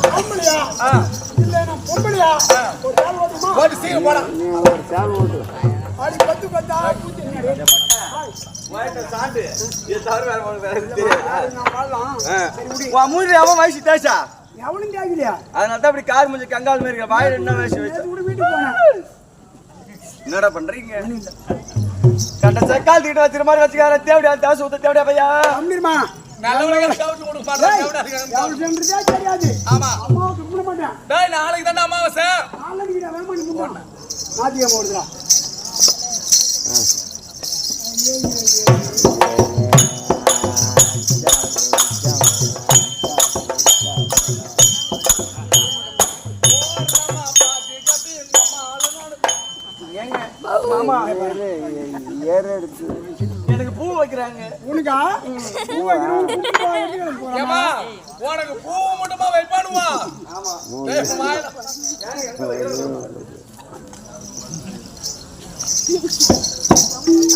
பொம்பளையா இல்ல நான் பொம்பளையா ஒரு சால் ஓட்டுமா ஓட்டு சீக்கிரம் போடா ஒரு சால் ஓட்டு அடி பத்து பத்தா கூத்திங்க வாய்ட்ட சாண்டு இது தவிர வேற ஒண்ணு வேற இருக்கு நான் வாழலாம் சரி முடி வா மூஞ்சி அவன் வயசு தேச்சா எவனும் தேவையில்லையா அதனால தான் அப்படி கார் மூஞ்சி கங்கால் மாதிரி இருக்க வாயில என்ன வயசு வச்சா கூட வீட்டுக்கு போனேன் என்னடா பண்றீங்க கண்ட சக்கால் தீட்டு வச்சிர மாதிரி வச்சுக்கார தேவடியா தாசு ஊத்த தேவடியா பையா அம்மிருமா நல்லவங்க கவுட்டு கொடுக்க மாட்டாங்க எவன் சென்றதே தெரியாது ஆமா அம்மாவுக்கு கும்பிட மாட்டேன் டேய் நாளைக்கு தான் அமாவாசை நாளைக்கு விட வேமா நீ முன்னாடி நாத்தியம் ஓடுறா ஏங்க மாமா ஏற எடுத்து எனக்கு பூ வைக்கிறாங்க உனக்கா ஏமா உனக்கு பூ மட்டுமா வைப்பானுவா ஆமா டேய் வாயில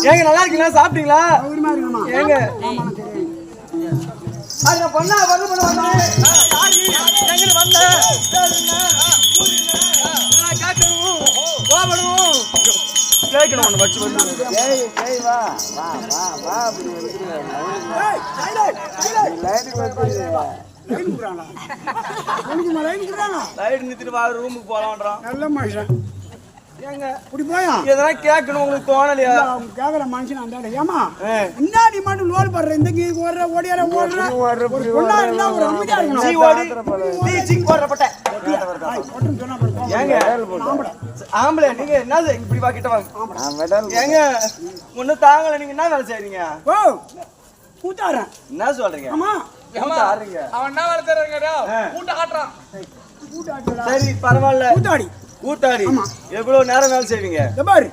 ஏங்க நல்லா இருக்கீங்களா சாப்பிட்டீங்களா சௌகரியமா இருக்கணுமா ஏங்க அங்க பொண்ணா வந்து பண்ணுவாங்க எங்க வந்த கேட்கணும் போகணும் கேட்கணும் ஒன்று வச்சு வந்து ஏய் வா வா வா வா அப்படி ஏய் சைலண்ட் சைலண்ட் லைனுக்கு வந்து லைன் குறானா உனக்கு லைன் குறானா லைட் நிறுத்திட்டு வா ரூமுக்கு போலாம்ன்றான் நல்ல மனுஷன் ஏங்க இப்படி போயா எதனா கேட்கணும் உங்களுக்கு தோணலையா அவங்க கேக்குற மனுஷன் அந்த ஏமா முன்னாடி மட்டும் லோல் பண்ற இந்த ஓடுற ஓடியார ஓடுற ஒரு பொண்ணா இருந்தா ஒரு அமைதியா சீ இருக்கணும் ஓடி நீ சிங் போடுறப்பட்ட ஒட்டும் சொன்னா போதும். ஏங்க ஆம்பளை. ஆம்பளை நீங்க என்ன இப்படி வா கிட்ட வாங்க நான் மெடல் ஏங்க ஒன்னும் தாங்கல நீங்க என்ன வேலை செய்றீங்க ஓ கூத்தாரன் என்ன சொல்றீங்க ஆமா கூத்தாடுறீங்க அவன் என்ன வேலை தர்றாங்கடா கூட்ட ஆட்றான் கூத்தாடுறா சரி பரவாயில்ல கூத்தாடி கூத்தாடி எவ்வளவு நேரம் வேலை செய்வீங்க இந்த பாரு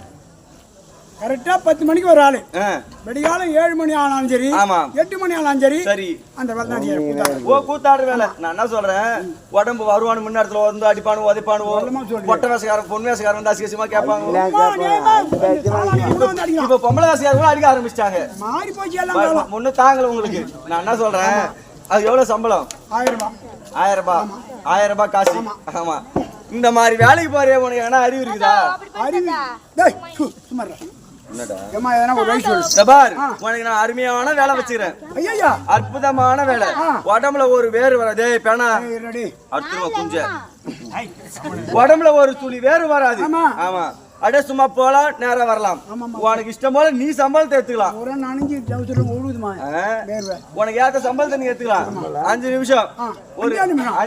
கரெக்டா 10 மணிக்கு ஒரு ஆளு ஆ, வெடிகாலம் 7 மணி ஆனாலும் சரி ஆமா 8 மணி ஆனாலும் சரி சரி அந்த வேலை தான் செய்யணும், கூத்தாடி. ஓ கூத்தாடுற வேலை நான் என்ன சொல்றேன் உடம்பு வருவானு முன்னேரத்துல வந்து அடிப்பானு உதைப்பானுவோ சொல்லமா சொல்றீங்க. பொட்டை வேசக்காரன் பொண்ணு வேசக்காரன் வந்து அசிகசியமா கேட்பாங்க அம்மா, நேமா, சாலானி கூட வந்து அடிக்கலாம். இப்ப பொம்பளை வேசக்காரங்க கூட அடிக்க ஆரம்பிச்சிட்டாங்க மாறி போச்சு எல்லாம் காலம். முன்னு தாங்கல உங்களுக்கு நான் என்ன சொல்றேன் அது எவ்வளவு சம்பளம் 1000 ரூபாய் 1000 ரூபாய் 1000 ரூபாய் காசு ஆமா இந்த மாதிரி வேலைக்கு போறிய உனக்கு என்ன அறிவு இருக்குதா அறிவு டேய் சும்மா இரு. என்னடா ஏம்மா எதனா ஒரு வயசு சொல்லு இந்த பார் உனக்கு நான் அருமையான வேலை வச்சுக்கிறேன் ஐயா அற்புதமான வேலை உடம்புல ஒரு வேறு வராது ஏய் பேனா ரெடி அடுத்துமா குஞ்ச உடம்புல ஒரு துளி வேறு வராது ஆமா அடே சும்மா போலாம் நேரம் வரலாம் உனக்கு இஷ்டம் போல நீ சம்பளத்தை எடுத்துக்கலாம் ஒரு நனைஞ்சு ஜவுத்துல ஓடுதுமா உனக்கு ஏத்த சம்பளத்தை நீ எடுத்துக்கலாம் 5 நிமிஷம் ஒரு 5 நிமிஷம்